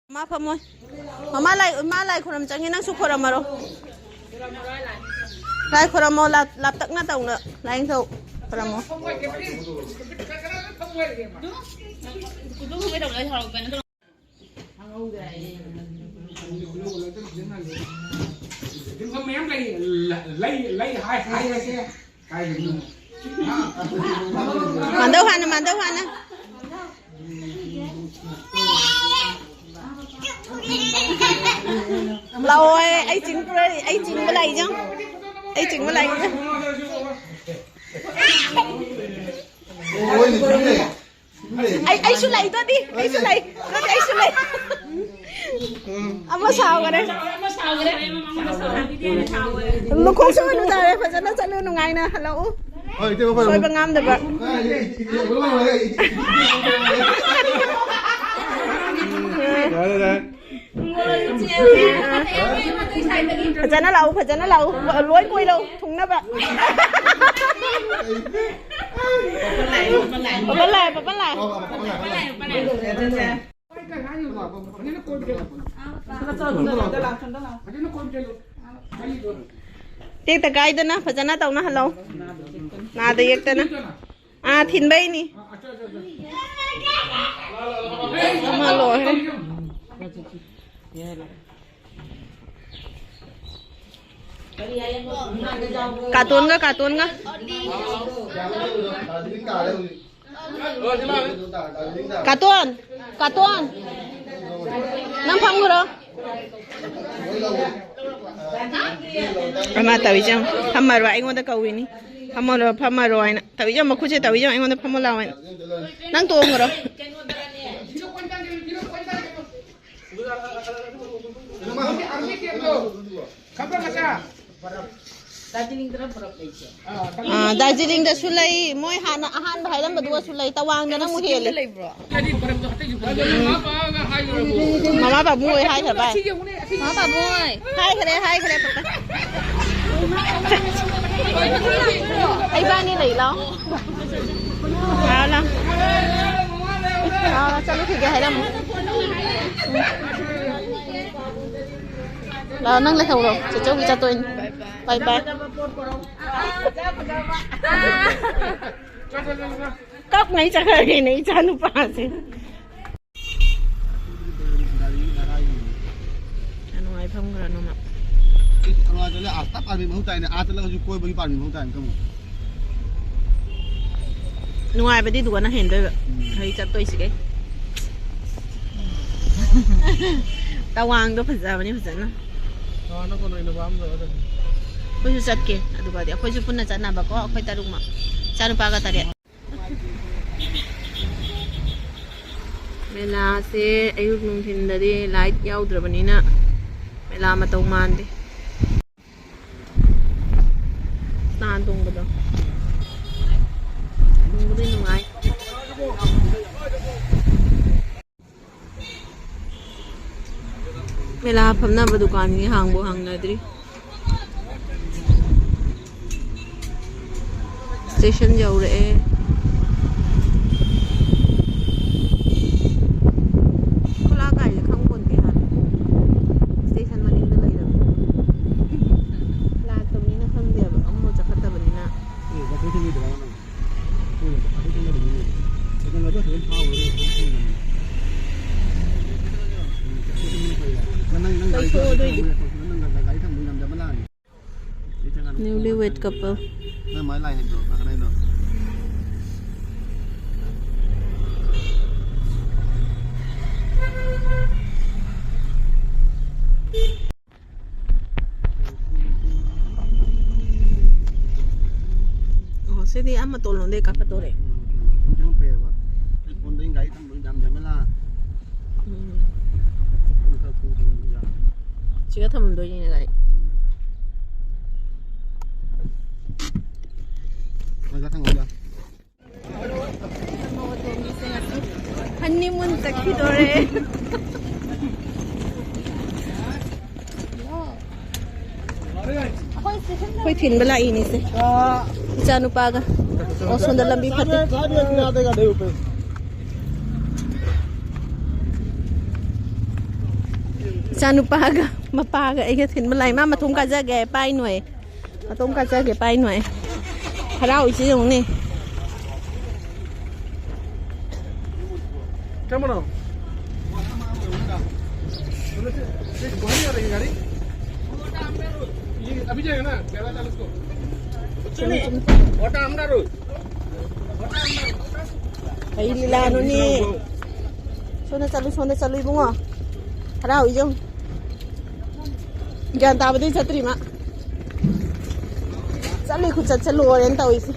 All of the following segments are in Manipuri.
Ma pa mo. Malay ko ram changin nang sukora maro. Lai ko ram mo lap tak na taw na. Lain taw para mo. Mandau hana. Lâu ơi, ấy chính với lại chứ, ấy chính với lại chứ. Ấy xuống lại tôi đi, ấy xuống lại. Amma sao cái đấy? Lúc không xuống nữa rồi, phải nó sẽ luôn ngày nè, hello. Rồi bằng ngâm được vậy. Phải nó lâu, lối quay lâu, thùng nó vậy. Bắt lại. Tiếc ta cái đó na, phải nó tàu nó hello. Na tiếc ta na. Thìn bay nè. Mà lỗi đấy. Cartoon ka. Cartoon. Nang phang ko ro. Ama tawi jang. Phamaro ai ngon da kawi ni. Phamaro ai na. Tawi jang ma khuje tawi jang ai ngon da phamala ai. Nang to ngoro. Darjeeling da sulai moi hana ahan bahai lam badua sulai tawang da na mu hele mama babu oi hai thar bai mama babu oi hai khare papa ai ba ni lai lo ao chalo thi ke hai lam là nâng lên khẩu rồi, cháu cho tôi bye. Cốc này chắc là cái này cha nó phá gì. Anh nói không rồi nó mặc. Anh nói là tấp ăn mình không tay này, ăn là cái coi bao nhiêu bạn mình không tay không. Ngoài bên đi đùa nó hèn tôi, thấy cho tôi xí cái. Tao hoàng đó phải ra bao nhiêu phải nó. Nó còn nó bám rồi. Khusus zat ke, aduh badi. Aku juga pun nak cakap nak bawa, aku tak rumah. Cakap lupa kata dia. Mela se ayuk nungkin dari light yau drabani na. Mela matau mandi. Tung betul. Tung betul nungai. Mela pernah berdukaan ni hang nadri. Station jauh deh. Kalau agak je kamu pun tiada. Station mana itu lagi dah. Lah tu ni nak kamu dia, kamu cakap tak benar nak. Betul tu ni dah mana? Betul tu ni dah ni. Sekarang ada yang tahu ni. Newlywed couple. Nó mới lại hình được cái này được. Sẽ đi ăn mà tổ lồng đây cả tổ đấy. Chẳng bè vậy. Con đến gái thằng đừng dám là. Chỉ có thầm đôi như này. Honeymoon sakhi dore. Koi thin bala ini se. Janu paga. Oh sundar lambi phate. Sanupaga, mapaga, ay tin malay mama tum ka jage pai nuôi, tum ka jage pai nuôi, harau isi yung ni. Come on. अभी जाएगा ना पहला चाल उसको वोटा हमरा रोज Ay lila ano ni. Sona salu ibu ngo. Harau ijong. Gan ta badi chatri ma. Salu khu chat salu oren tau isi.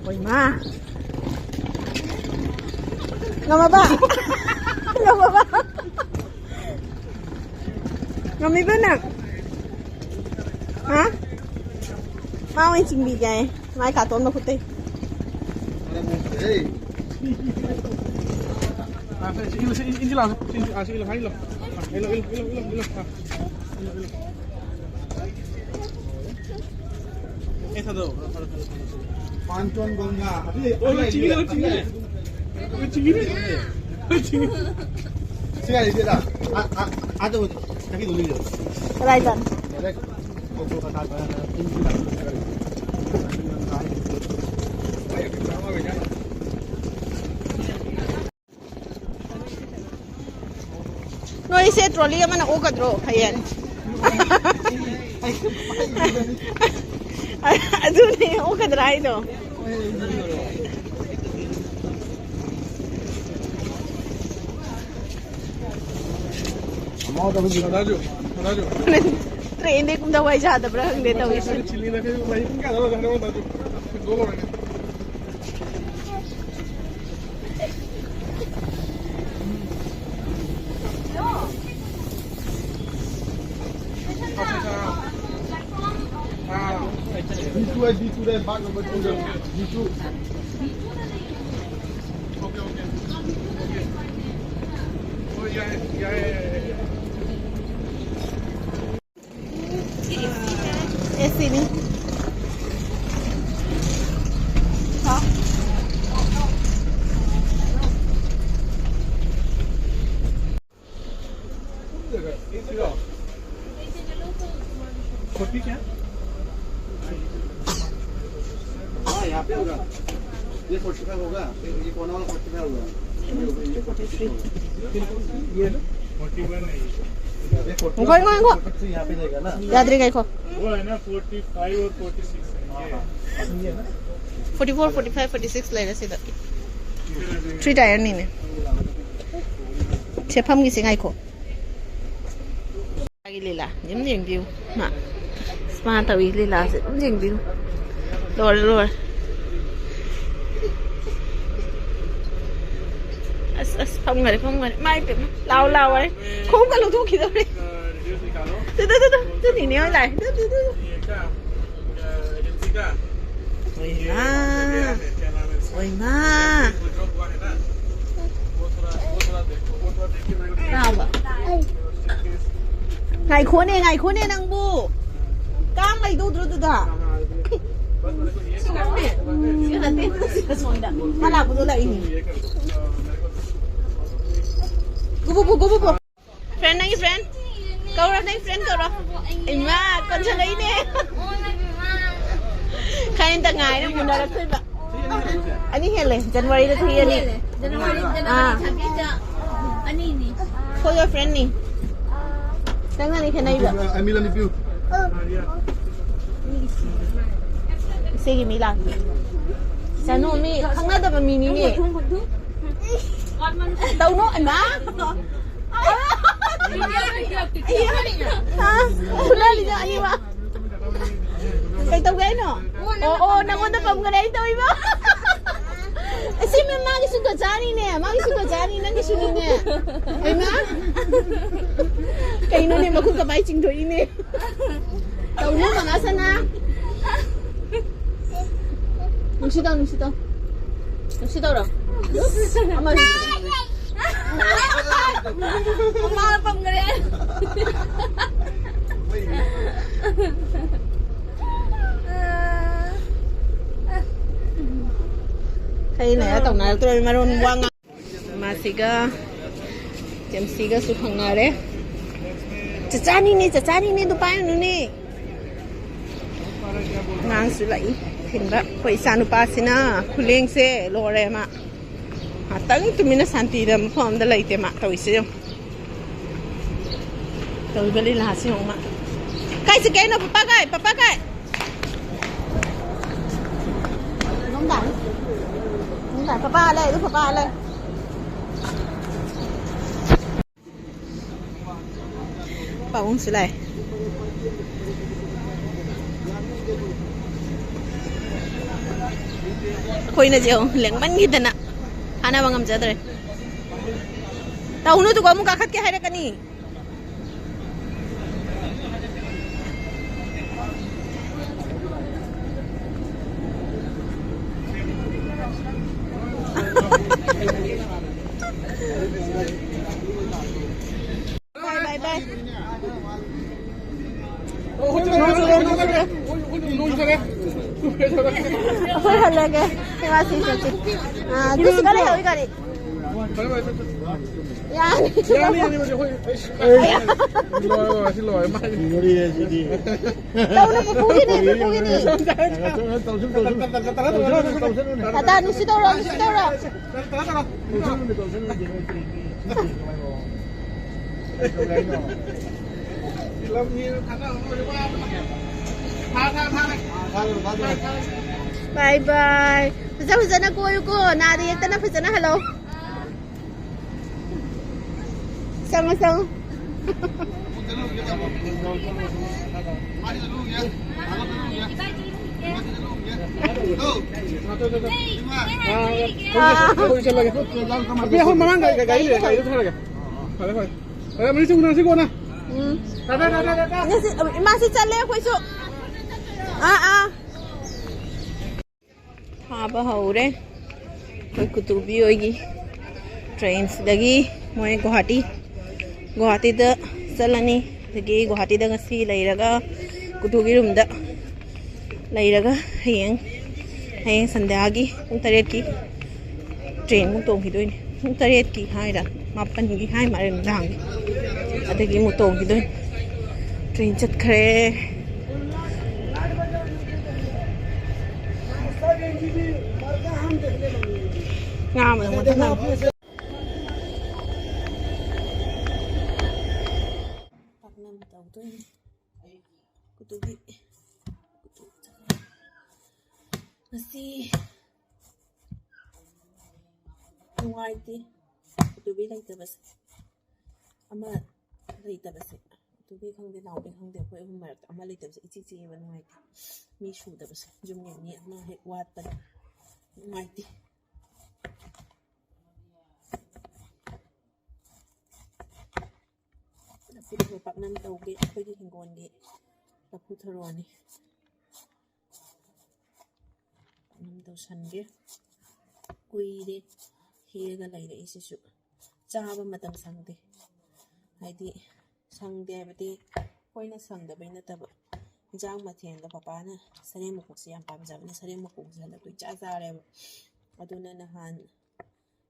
Oi ma. Ngama ba? Ngama ba? Ngami ba na? Hả? Mau anh trình bị cái mai cả tôm nó phút đi. ini langsung ini satu Pancon Gongga oh cingiri sekali tidak ada tapi dulu Raidan. No isi trolley mana o kadro kayan. Aduh nih o kadra itu. mau tapi Raju Train deh kum dawai jada berang deh tahu isi. chili na kayo may ka daw Raju golo na D2 deh bag number 2 D2 okay oh yeah Esse nih. Hah? खोटी क्या हाँ यहाँ पे होगा ये 45 होगा ये कोना वाला 45 होगा ये 41 नहीं Ngoi ngoi. यहाँ पे जाएगा ना Yadri kai ko. वो है ना 45 और 46 है 44, 45, 46 lai rasi da. 3 tire ni ne. Chepam gi singai ko. Agi lila, nim nim view. Ma. Smart tawi lila se nim view. Lor. As pam ngari mai pe lao ai. Không cả lục thu kia đâu đi. Từ nhìn nhớ lại. Ôi ma. Nào vậy? Ngày khốn này năng bu. Cang này tu dah. Mana aku tu lah ini. Gubu. Friend nãy friend. Câu ra nãy friend câu ra. Em ma, con chơi lấy nè. Khai anh ta ngày nó muốn ra thôi bạn. Anh ấy hele, January itu dia ni. January tapi aja. Ani ni. For your friend ni. Tengah ni kena iba. Ambil review Sige Mila. Sano mi, khang na da ba mini ni. Tao no anh má. Wala niya ani ba? Kay tao gay no. Oo, nangon na pam gay tao iba. Kasi may magisugo jani ne, nang gisuni ne. Ay ma? Kay no ne magkukabay ching do ini. Tao no mga sana. Nusi daw raw. Ama. Mahal pang ganyan. thấy này tổng này tôi mà luôn quăng mà xí cái chém xí cái sụp hàng nào đấy chả ni tụi bay nữa nè ngang sụp lại hình đó phải san upa xin à khuleng se lore mà tấn tụi mình santi đam phong đã lấy tiền mà tôi sẽ tôi beli là xin không mà cái gì cái nó papa cái nóng đẳng papa lên lúc papa lên bảo uống sữa này khôi na jiao leng man gitu na ana bangam jadre tahu nu tu kamu kakat ke hari kani bye Thôi hẳn là kìa Thế mà xin chị Cứ xin cái này hỏi cái đi Dạ xin lỗi mai đi đâu nó có phú cái này ta nó xin đâu rồi bye bye Fazana ko nari ekta na Fazana hello sang masih chale khoi su haba haure khoi kutubi hoigi trains dagi moi Guwahati da salani dagi Guwahati da ngasi leiraga kutugi room da leiraga hayeng sandagi pung 8 ki train mung tong hi doin pung 8 ki haira 8 ki hai ma rem dang adagi mu tong hi doin train chat khare ngam là một thằng Nasi ngoài thì tụi biết lấy từ bớt ama lấy từ bớt tụi biết không thể nào biết không thể quay mà ama lấy từ bớt ít chi bên ngoài mi sưu từ bớt dùng nhẹ nhẹ mà hệ quạt bên ngoài thìพูดถึงปักน้ำเตาเกะไปที่ถึงก่อนเกะเราพูดทะเลาะนี่น้ำเตาชันเกะกุยเดเฮกันเลยเดอิสิสุจ้าบมาตั้งสังเดไอ้ที่สังเดไปที่ค่อยน่ะสังเดไปน่ะแต่แบบจ้างมาเทียนกับป้าน่ะเสด็จมาคุกเสียงป้าจะเป็นเสด็จมาคุกเสียงแล้วกุยจ้าจ้าเลยมาดูนั่นนะฮัน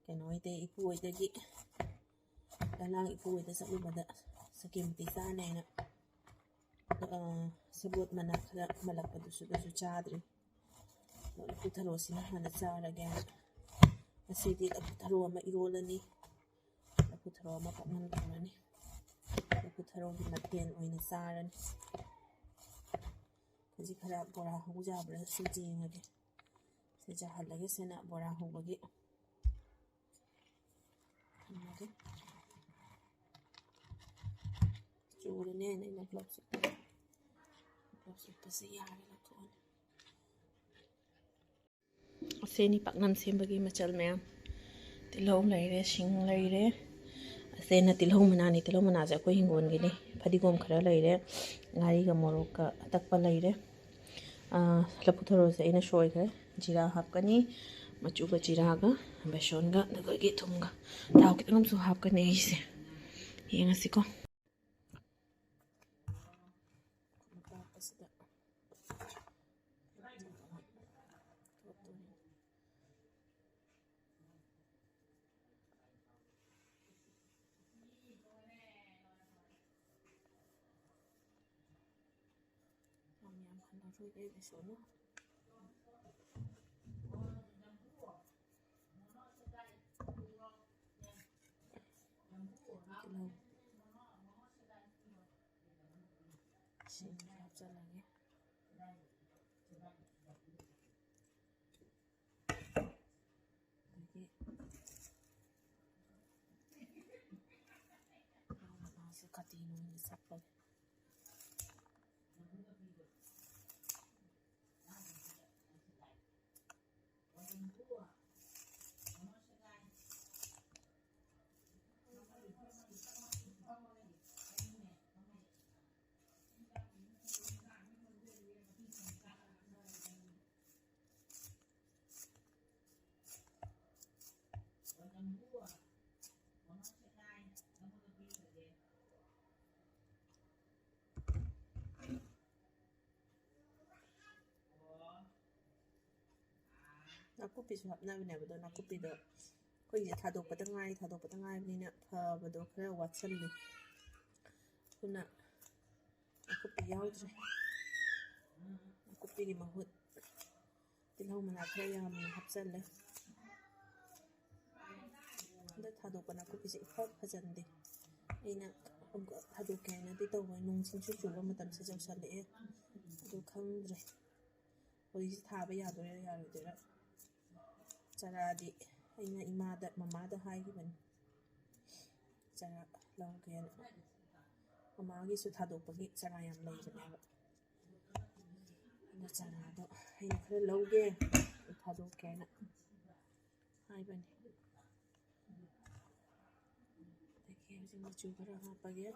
แกน้อยเดอีพูดเดกี้ด้านล่างอีพูดเดสักลูกมาเดSakim tisa na yun sabot manak malapad uso chadri putaro sila manasara gaya asidi putaro mairola ni putaro mapamantara ni putaro matyan o nasara ni kasi kara bora hujabra siji ngagi sija halagi sena bora hubagi Churi nè này nó lọc sụp basi ya là thôi. Sen ni paknam sem bagi machal me tilhong lai re sing lai re sen na tilhong mana ja ko hingon gi ni phadigom khara lai re ngari ga morok ka takpa lai re laputharo se ina shoi kare jira hap kani machu ga jira ga beson ga daga gi thum ga taw ki ngam su hap kani se yenga siko हल्लारोगे बेसोनो चलेंगे से कतीन सब पर नाकुपीसु हपनाबनेबदो नाकुपीदो कोइजे थादोकपदा ngaibnina फबदो खरा वात्सल्ली कुना नाकुपी याउद्रे नाकुपीगी महुत तिलहौ मना खरा यामना हपचल्ले दा थादोकपा नाकुपीसे इफा फजंदे अइना थादोके हाइनादि तौबै नोंसिंसु चुबा मतमसे जौसल्ले अदु खंद्रे होइसे थाबा यादोरे यारोदेरा चरादी अइना इमादा ममादा हाइगिबन चरा लौगेन ममागिसु थादोकपगी चरा याम लैबनेबा अना चरादो अइना खरा लौगे थादोकेना हाइबने देखिए हजि मचु खरा हापगे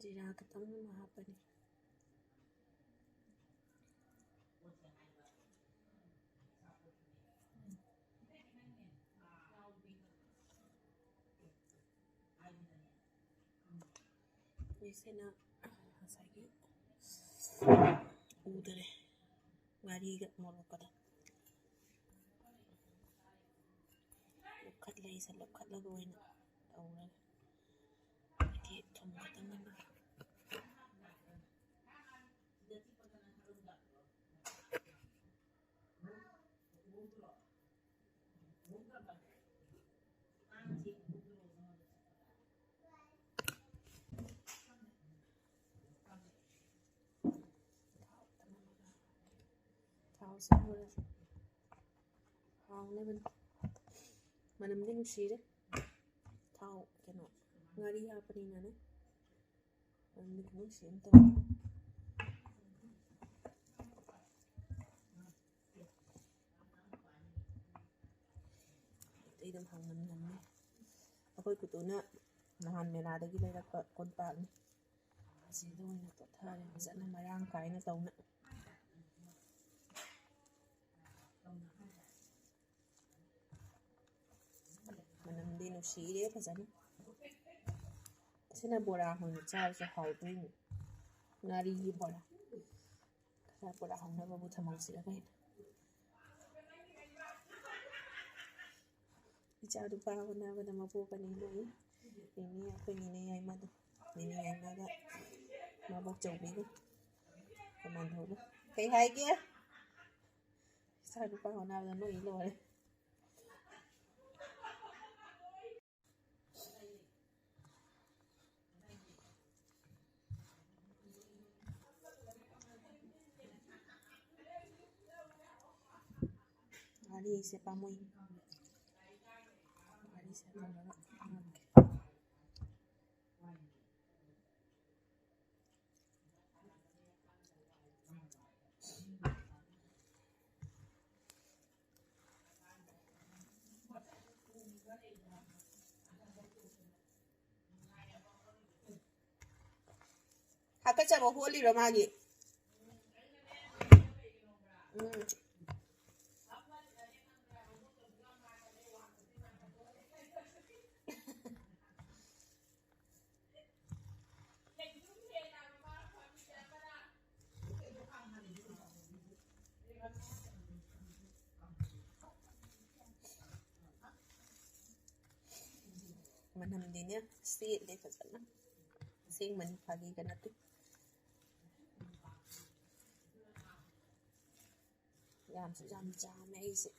जीरा खतम हापनी वैसे ना हसागी उधरे गाड़ी का मोरो कदा लखत ले से लखत लगोइना औरा ये तुम खतम ना से हावने बन मनमदि नुसीरे थाव केनो ngari hapani nane मनमदि नुसीम तो एकदम हांगन नन्ने अखोय कुतुना नहान मेलादगी लेरक्पा कोनपाकनी असिदो ओइना तोथारे फजना मरांग कायना तौना मनमदि नुसीरे फजना सिना बोरा होना चाबसे हाउदोइनी ngari बोरा खरा बोरा हाउनबाबु थमौसिरा गाइन इचा दुपा होनाबदा मपोकनी लोई निनी अखोइनी याइमादो निनी याइमागा मबोक चौबीगो कमान होगा कई हाइगे इचा दुपा होनाबदा लोई लोरे गाड़ी से पामुई गाड़ी से 아까 잡아 홀리로 마기 manamdinnya si deh fazana sing man pagi ka natin jam ay isi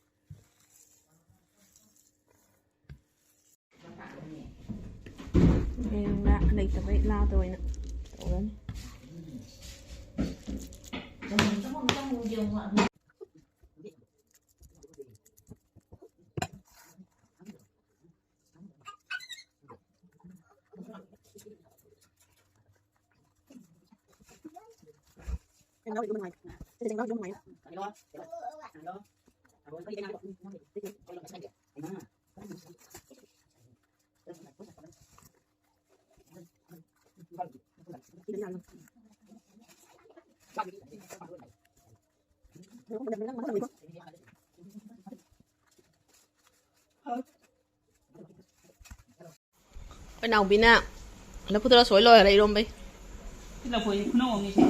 ngayon na nagtabay na ito ay na tawagan Hãy subscribe cho kênh Ghiền Mì Gõ để không bỏ lỡ nào pin à nó putra soi loi ở đây luôn bay Cái là phải nó không như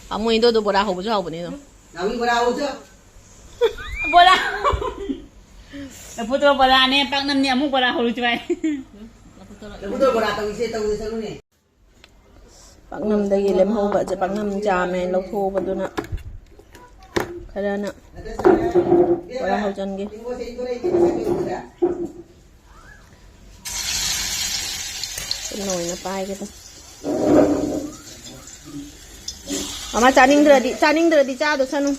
amu itu tu bola hobo jauh ni tu Nawi berau je. bola là putra bola nè bác năm nhà mua bola hồi chơi Betul berau tahu isi ni. Pak Nam dari lem ho ba je Pak Nam jam men lo tho ba tu na kada na bola ho jan ge Tengok saya itu lagi saya sudah. nồi na pai ke tu Mama chaning di cha do sanu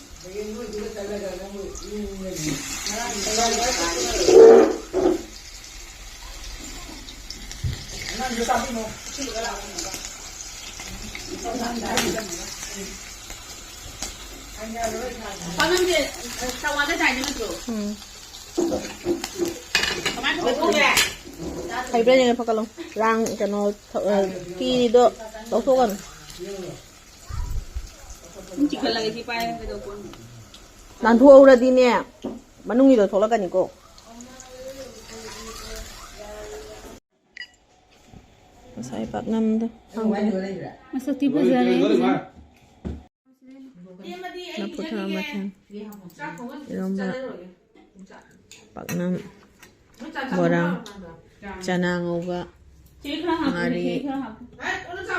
방금 이제 다 와서 잘 되는 거. 가만 좀 보게. thầy bên này phải không rang cho nó khi đó đâu thôi còn chỉ cần là cái gì bay cái đầu quân. nan thua ra đi nè mà nung gì rồi thôi là cái gì cô sai Pak Nam thôi Masa tipe jalan. na putra makan lomba Pak Nam borang chana ngoga ngari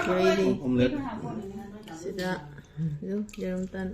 kiri Omelet. sida jarum tan